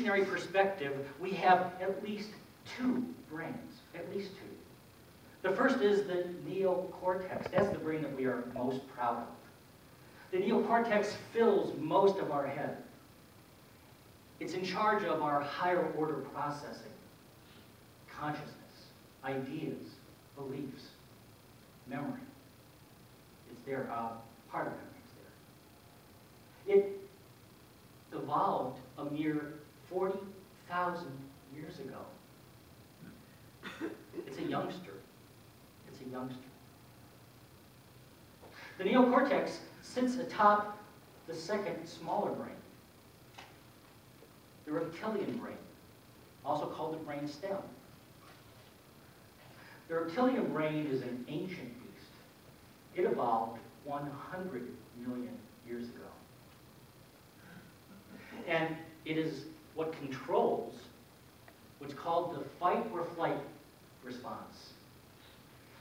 evolutionary perspective, we have at least two brains, at least two. The first is the neocortex. That's the brain that we are most proud of. The neocortex fills most of our head. It's in charge of our higher order processing, consciousness, ideas, beliefs, memory. It's there, part of memory is there. It evolved a mere 40,000 years ago. It's a youngster. It's a youngster. The neocortex sits atop the second smaller brain, the reptilian brain, also called the brain stem. The reptilian brain is an ancient beast. It evolved 100 million years ago. And it is what controls what's called the fight or flight response.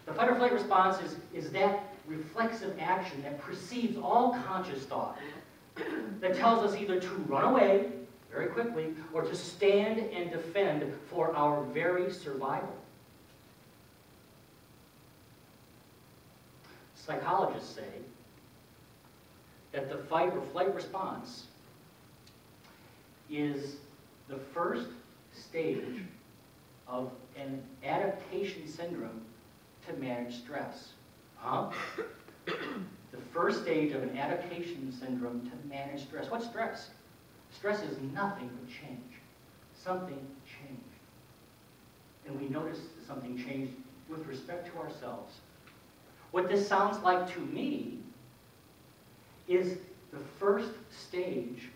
The fight or flight response is that reflexive action that precedes all conscious thought, that tells us either to run away very quickly or to stand and defend for our very survival. Psychologists say that the fight or flight response is the first stage of an adaptation syndrome to manage stress. Huh? The first stage of an adaptation syndrome to manage stress. What's stress? Stress is nothing but change. Something changed. And we notice something changed with respect to ourselves. What this sounds like to me is the first stage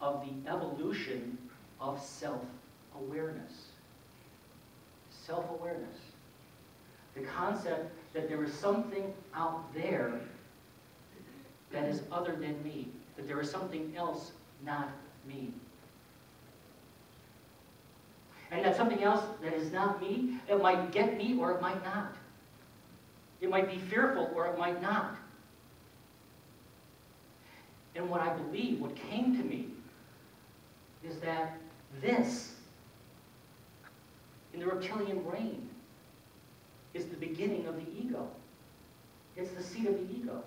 of the evolution of self-awareness. Self-awareness. The concept that there is something out there that is other than me, that there is something else not me. And that something else that is not me, it might get me or it might not. It might be fearful or it might not. And what I believe, what came to me, is that this, in the reptilian brain, is the beginning of the ego. It's the seat of the ego.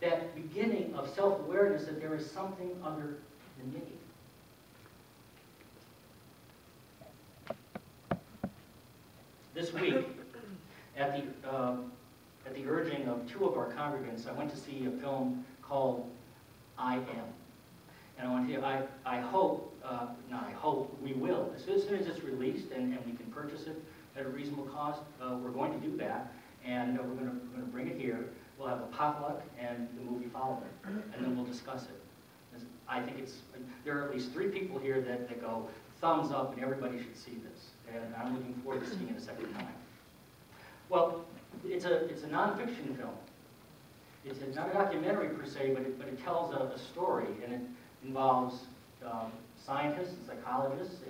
That beginning of self-awareness that there is something other than me. This week, at the urging of two of our congregants, I went to see a film called I Am. And I want to, I hope, not I hope, we will. As soon as it's released and we can purchase it at a reasonable cost, we're going to do that. And we're going to bring it here. We'll have a potluck and the movie following it. And then we'll discuss it. I think there are at least 3 people here that go, thumbs up, and everybody should see this. And I'm looking forward to seeing it a second time. Well, it's a nonfiction film. It's not a documentary per se, but it tells a story, and it involves scientists and psychologists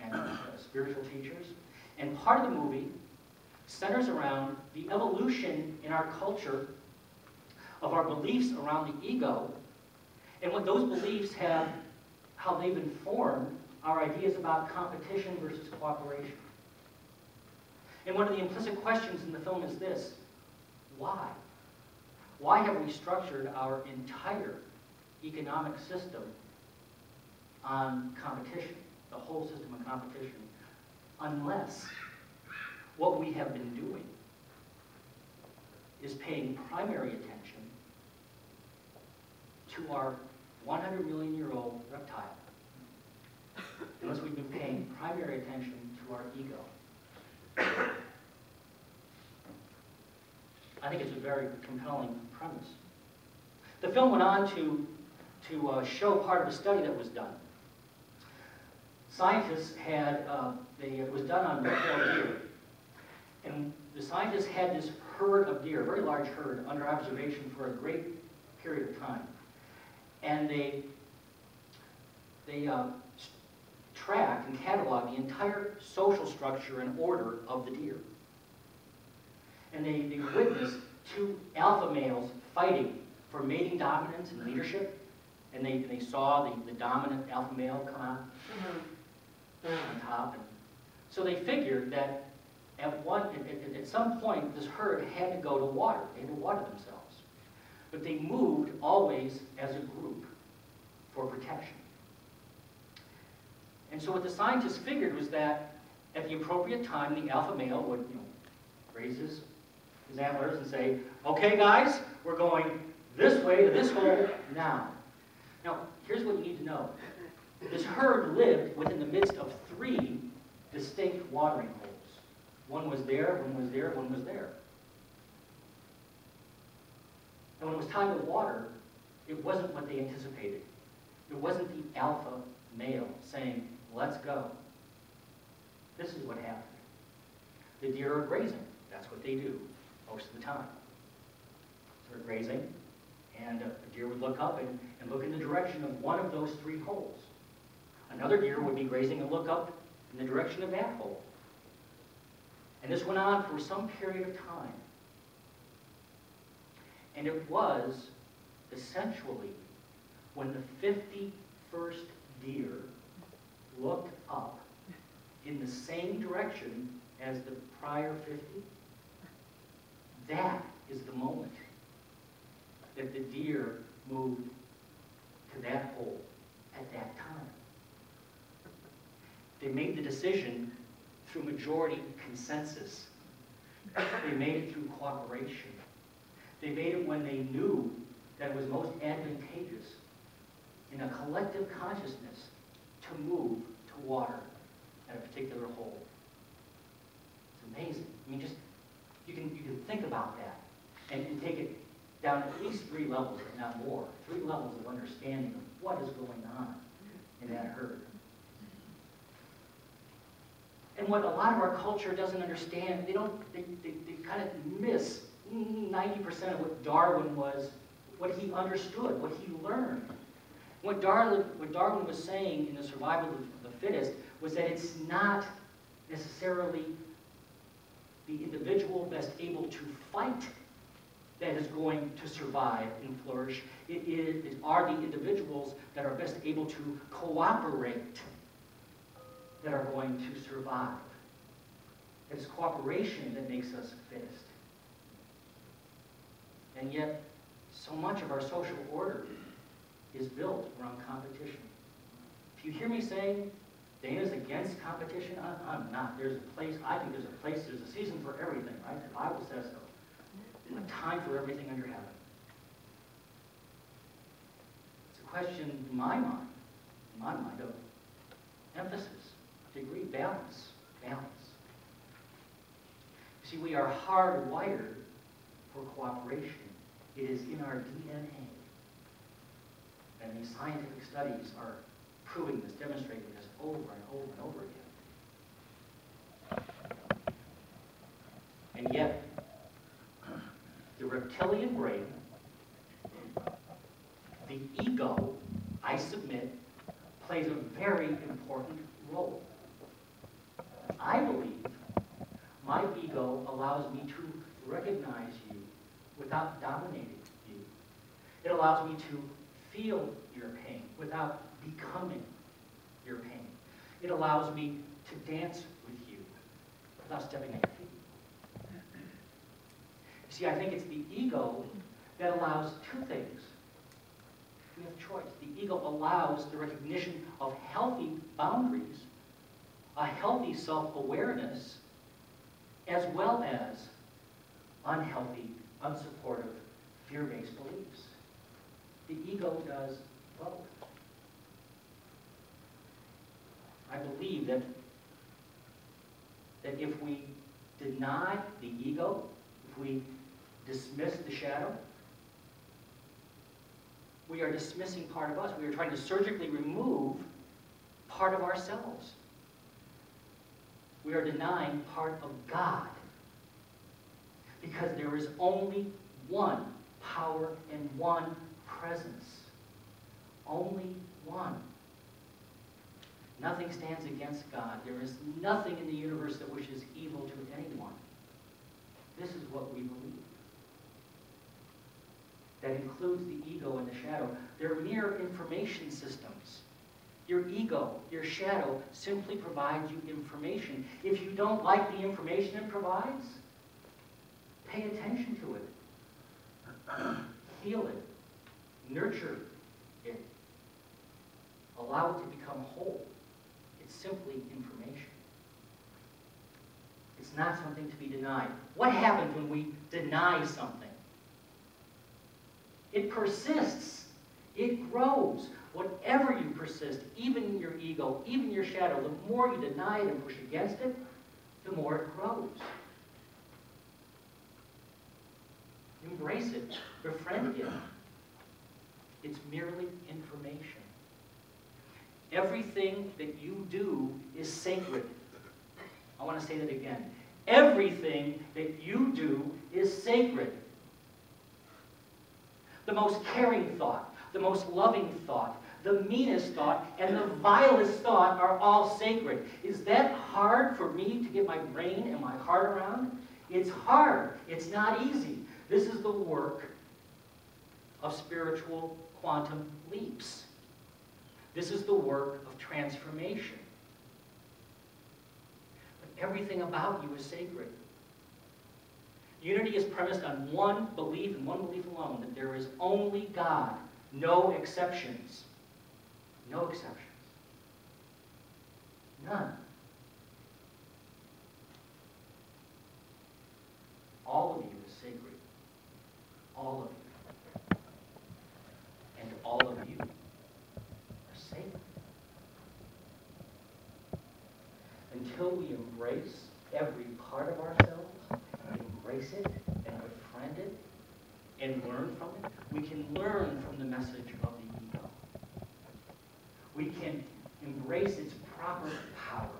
and spiritual teachers. And part of the movie centers around the evolution in our culture of our beliefs around the ego, and what those beliefs have, how they've informed our ideas about competition versus cooperation. And one of the implicit questions in the film is this: why? Why have we structured our entire economic system on competition, the whole system on competition, unless what we have been doing is paying primary attention to our 100-million-year-old reptile, unless we've been paying primary attention to our ego. I think it's a very compelling premise. The film went on to show part of a study that was done. Scientists had, it was done on buffalo deer. And the scientists had this herd of deer, a very large herd, under observation for a great period of time. And they tracked and cataloged the entire social structure and order of the deer. And they witnessed 2 alpha males fighting for mating dominance and leadership, and they saw the dominant alpha male come out on top. And so they figured that at some point, this herd had to go to water. They had to water themselves. But they moved always as a group for protection. And so what the scientists figured was that at the appropriate time, the alpha male would, raise his antlers and say, okay guys, we're going this way to this hole now. Now, here's what you need to know. This herd lived within the midst of 3 distinct watering holes. One was there, one was there, one was there. And when it was time to water, it wasn't what they anticipated. It wasn't the alpha male saying, let's go. This is what happened. The deer are grazing. That's what they do most of the time. So they're grazing, and the deer would look up and look in the direction of one of those 3 holes. Another deer would be grazing and look up in the direction of that hole. And this went on for some period of time. And it was essentially when the 51st deer looked up in the same direction as the prior 50, that is the moment that the deer moved to that hole at that time. They made the decision through majority consensus. They made it through cooperation. They made it when they knew that it was most advantageous in a collective consciousness to move to water at a particular hole. It's amazing. I mean, just you can think about that and take it down at least 3 levels, if not more. 3 levels of understanding of what is going on in that herd. And what a lot of our culture doesn't understand, they kind of miss 90% of what Darwin was, what he understood, what he learned. What Darwin was saying in The Survival of the Fittest was that it's not necessarily the individual best able to fight that is going to survive and flourish. It are the individuals that are best able to cooperate that are going to survive. It is cooperation that makes us fittest. And yet, so much of our social order is built around competition. If you hear me saying Dana's against competition, I'm not. There's a place, I think there's a season for everything, right? The Bible says so. There's a time for everything under heaven. It's a question in my mind, of emphasis, degree, balance. You see, we are hardwired for cooperation. It is in our DNA. And these scientific studies are proving this, demonstrating this over and over and over again. And yet, the reptilian brain, the ego, I submit, plays a very important role. I believe my ego allows me to recognize you without dominating you. It allows me to feel your pain without becoming your pain. It allows me to dance with you without stepping on your feet. You see, I think it's the ego that allows 2 things. We have choice. The ego allows the recognition of healthy boundaries, a healthy self-awareness, as well as unhealthy, unsupportive, fear-based beliefs. The ego does both. I believe that if we deny the ego, if we dismiss the shadow, we are dismissing part of us. We are trying to surgically remove part of ourselves. We are denying part of God. Because there is only one power and one presence. Only one. Nothing stands against God. There is nothing in the universe that wishes evil to anyone. This is what we believe. that includes the ego and the shadow. They're mere information systems. Your ego, your shadow, simply provides you information. If you don't like the information it provides, pay attention to it. Heal it. Nurture it. Allow it to become whole. It's simply information. It's not something to be denied. What happens when we deny something? It persists. It grows. Whatever you persist, even your ego, even your shadow, the more you deny it and push against it, the more it grows. Embrace it. Befriend it. It's merely information. Everything that you do is sacred. I want to say that again. Everything that you do is sacred. The most caring thought, the most loving thought, the meanest thought, and the vilest thought are all sacred. Is that hard for me to get my brain and my heart around? It's hard. It's not easy. This is the work of spiritual quantum leaps. This is the work of transformation. But everything about you is sacred. Unity is premised on one belief and one belief alone, that there is only God, no exceptions. No exceptions. None. All of you is sacred. All of you. And all of you are sacred. Until we embrace every part of ourselves, embrace it and befriend it and learn from it, we can learn from the message of the ego. We can embrace its proper power.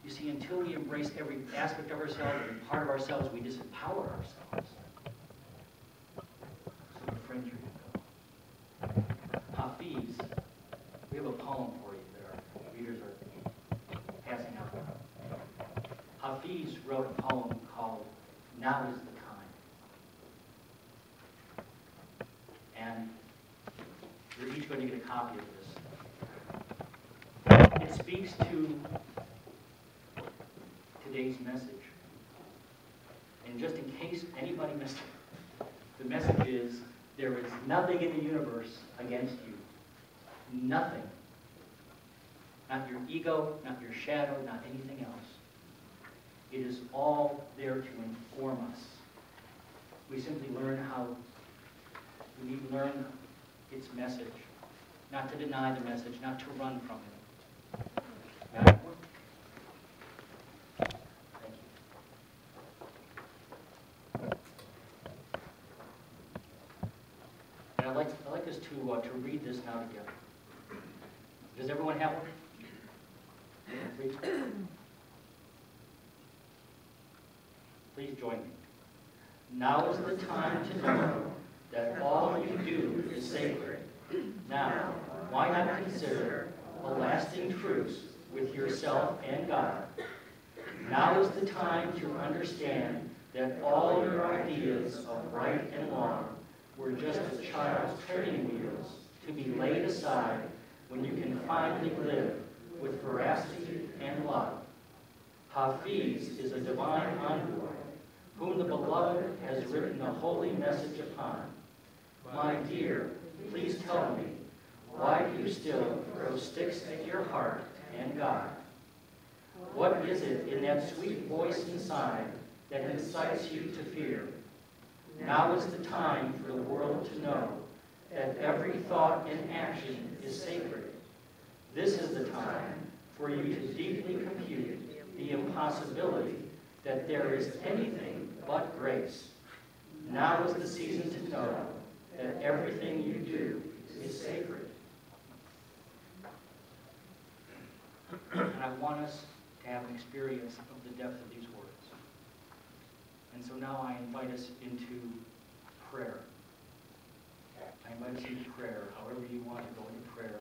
You see, until we embrace every aspect of ourselves, every part of ourselves, we disempower ourselves. So befriend your ego. Hafiz, we have a poem for you that our readers are passing out. Hafiz wrote a poem called Now is the Time. And you're each going to get a copy of this. It speaks to today's message. And just in case anybody missed it, the message is there is nothing in the universe against you. Nothing. Not your ego, not your shadow, not anything else. It is all there to inform us. We simply learn we need to learn its message. Not to deny the message, not to run from it. Got it? Thank you. And I'd like us to read this now together. Does everyone have one? Please. Please join me. Now is the time to know that all you do is sacred. Now, why not consider a lasting truce with yourself and God? Now is the time to understand that all your ideas of right and wrong were just a child's training wheels to be laid aside when you can finally live with veracity and love. Hafiz is a divine envoy whom the Beloved has written a holy message upon. My dear, please tell me, why do you still throw sticks at your heart and God? What is it in that sweet voice inside that incites you to fear? Now is the time for the world to know that every thought and action is sacred. This is the time for you to deeply compute the impossibility that there is anything but grace. Now is the season to know that everything you do is sacred. And I want us to have an experience of the depth of these words. And so now I invite us into prayer. I invite us into prayer, however you want to go into prayer.